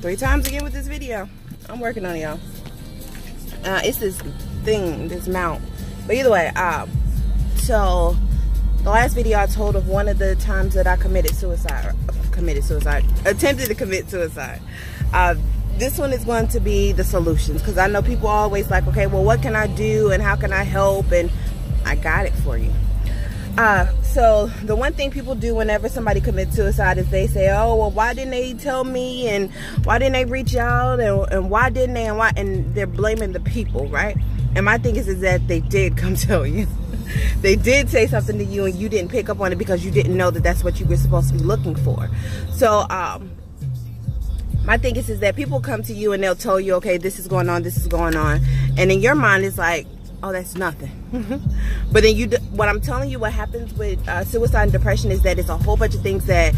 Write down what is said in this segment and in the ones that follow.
3 times again with this video. I'm working on y'all. It's this thing, this mount. But either way, so the last video I told of one of the times that I attempted to commit suicide. This one is going to be the solutions, because I know people are always like, okay, well, what can I do and how can I help? And I got it for you. So the one thing people do whenever somebody commits suicide is they say, oh, well, why didn't they tell me, and why didn't they reach out, and why didn't they, and they're blaming the people, right? And my thing is that they did come tell you. They did say something to you and you didn't pick up on it because you didn't know that that's what you were supposed to be looking for. So my thing is that people come to you and they'll tell you, okay, this is going on, this is going on, and in your mind it's like, oh, that's nothing. But then what I'm telling you, what happens with suicide and depression is that it's a whole bunch of things that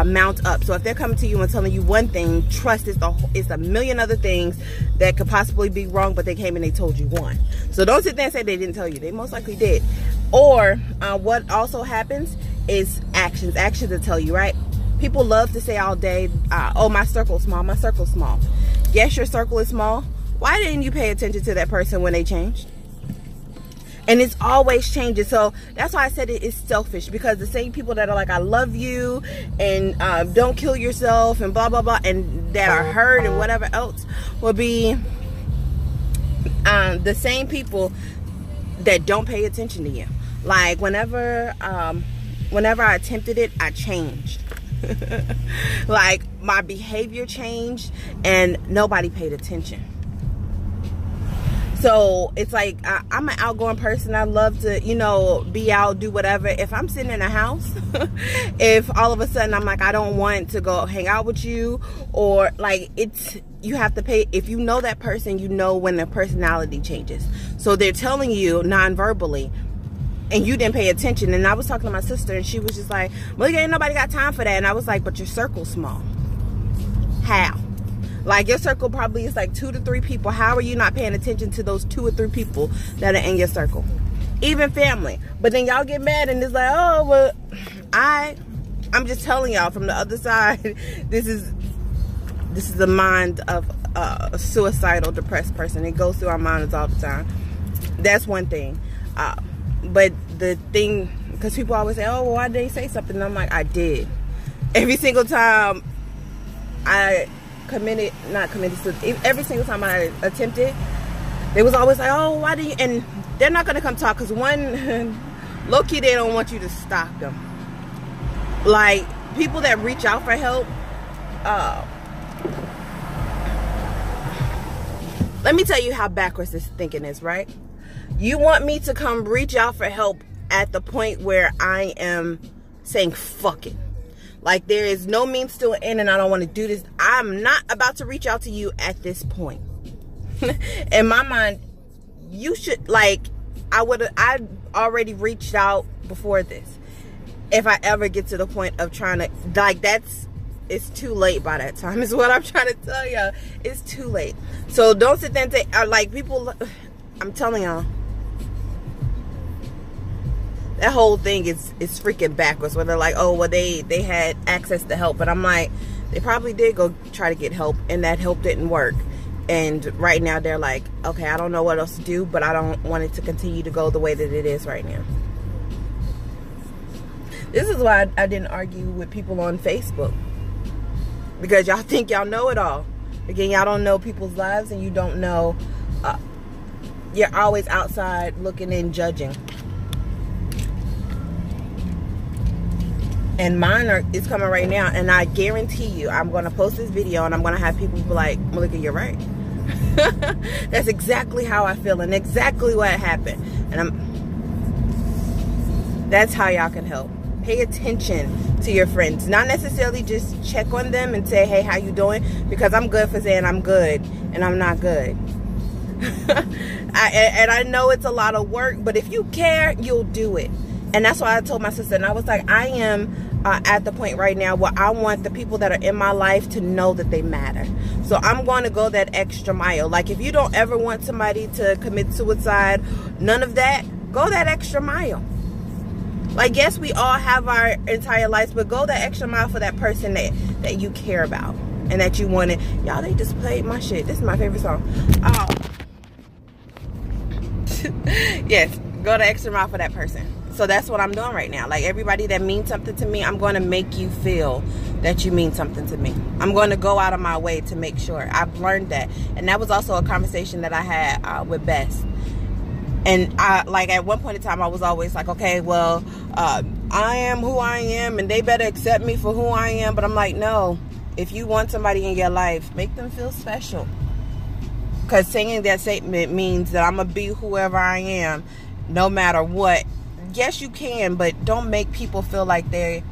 mount up. So if they're coming to you and telling you one thing, trust is a million other things that could possibly be wrong, but they came and they told you one. So don't sit there and say they didn't tell you. They most likely did. Or what also happens is actions that tell you, right? People love to say all day, oh, my circle's small, my circle's small. Yes, your circle is small. Why didn't you pay attention to that person when they changed? And it's always changing. So that's why I said it is selfish, because the same people that are like, I love you, and don't kill yourself, and blah, blah, blah, and that are hurt and whatever else, will be the same people that don't pay attention to you. Like whenever I attempted it, I changed. Like my behavior changed and nobody paid attention. So it's like, I'm an outgoing person. I love to, you know, be out, do whatever. If I'm sitting in a house, if all of a sudden I'm like, I don't want to go hang out with you, or like, you have to pay. If you know that person, you know when their personality changes. So they're telling you non-verbally, and you didn't pay attention. And I was talking to my sister and she was just like, well, ain't nobody got time for that. And I was like, but your circle's small. How? Like your circle probably is like 2 to 3 people. How are you not paying attention to those 2 or 3 people that are in your circle? Even family. But then y'all get mad and it's like, oh, well, I'm just telling y'all from the other side, this is the mind of a suicidal, depressed person. It goes through our minds all the time. That's one thing. But the thing, because people always say, oh, well, why did they say something? And I'm like, I did. Every single time I every single time I attempted, they was always like, oh, why do you, and they're not going to come talk, because one, low-key, they don't want you to stop them. Like, people that reach out for help, let me tell you how backwards this thinking is, right? You want me to come reach out for help at the point where I am saying, fuck it. Like, there is no means to an end and I don't want to do this. I'm not about to reach out to you at this point. In my mind, you should, like, I'd already reached out before this. If I ever get to the point of trying to, like, it's too late by that time, is what I'm trying to tell y'all. It's too late. So don't sit there and say, like, people, I'm telling y'all, that whole thing is freaking backwards, where they're like, oh, well, they had access to help. But I'm like, they probably did go try to get help, and that help didn't work. And right now they're like, okay, I don't know what else to do, but I don't want it to continue to go the way that it is right now. This is why I didn't argue with people on Facebook, because y'all think y'all know it all. Again, y'all don't know people's lives, and you don't know, you're always outside looking and judging. And mine is coming right now, and I guarantee you, I'm going to post this video and I'm going to have people be like, Malika, you're right. That's exactly how I feel and exactly what happened. And that's how y'all can help. Pay attention to your friends. Not necessarily just check on them and say, hey, how you doing? Because I'm good for saying I'm good and I'm not good. And I know it's a lot of work, but if you care, you'll do it. And that's why I told my sister, and I was like, I am at the point right now where I want the people that are in my life to know that they matter. So I'm going to go that extra mile. Like, if you don't ever want somebody to commit suicide, none of that, go that extra mile. Like, yes, we all have our entire lives, but go that extra mile for that person that you care about. and that you want it. Y'all, they just played my shit. This is my favorite song. Yes, go the extra mile for that person. So that's what I'm doing right now. Like, everybody that means something to me, I'm going to make you feel that you mean something to me. I'm going to go out of my way to make sure. I've learned that. And that was also a conversation that I had with Bess. And like, at one point in time, I was always like, okay, well, I am who I am, and they better accept me for who I am. But I'm like, no. If you want somebody in your life, make them feel special. Because saying that statement means that I'm going to be whoever I am, no matter what. Yes, you can, but don't make people feel like they're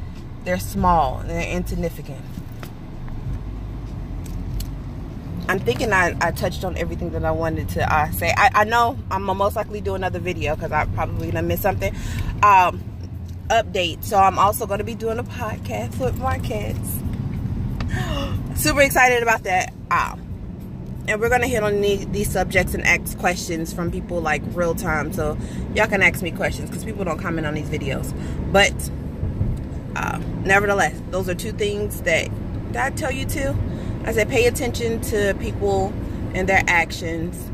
small and they're insignificant. I'm thinking I touched on everything that I wanted to say. I know I'm gonna most likely do another video because I probably gonna miss something. Update. So I'm also gonna be doing a podcast with my kids. Super excited about that. And we're going to hit on these subjects and ask questions from people like real time. So y'all can ask me questions because people don't comment on these videos. But nevertheless, those are two things that I tell you to. I said pay attention to people and their actions.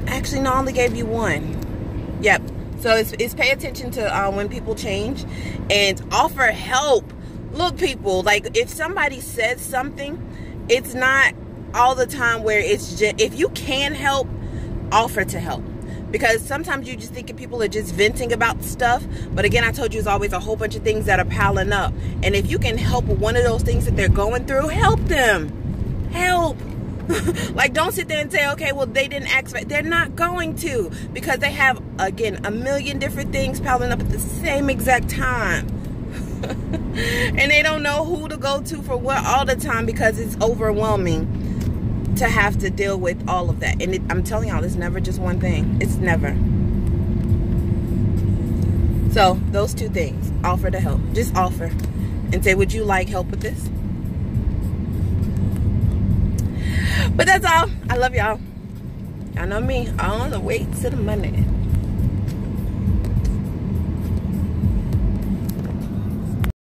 Actually, no, I only gave you one. Yep. So it's pay attention to when people change and offer help. Look, people, like, if somebody says something, it's not all the time where it's just, if you can help, offer to help. Because sometimes you just think people are just venting about stuff. But again, I told you, it's always a whole bunch of things that are piling up. And if you can help with one of those things that they're going through, help them. Help. Like, don't sit there and say, okay, well, they didn't ask. They're not going to. Because they have, again, a million different things piling up at the same exact time. And they don't know who to go to for what all the time because it's overwhelming to have to deal with all of that. And I'm telling y'all, it's never just one thing. It's never. So those two things, offer to help. Just offer and say, would you like help with this? But that's all. I love y'all. Y'all know me. On the way to the money.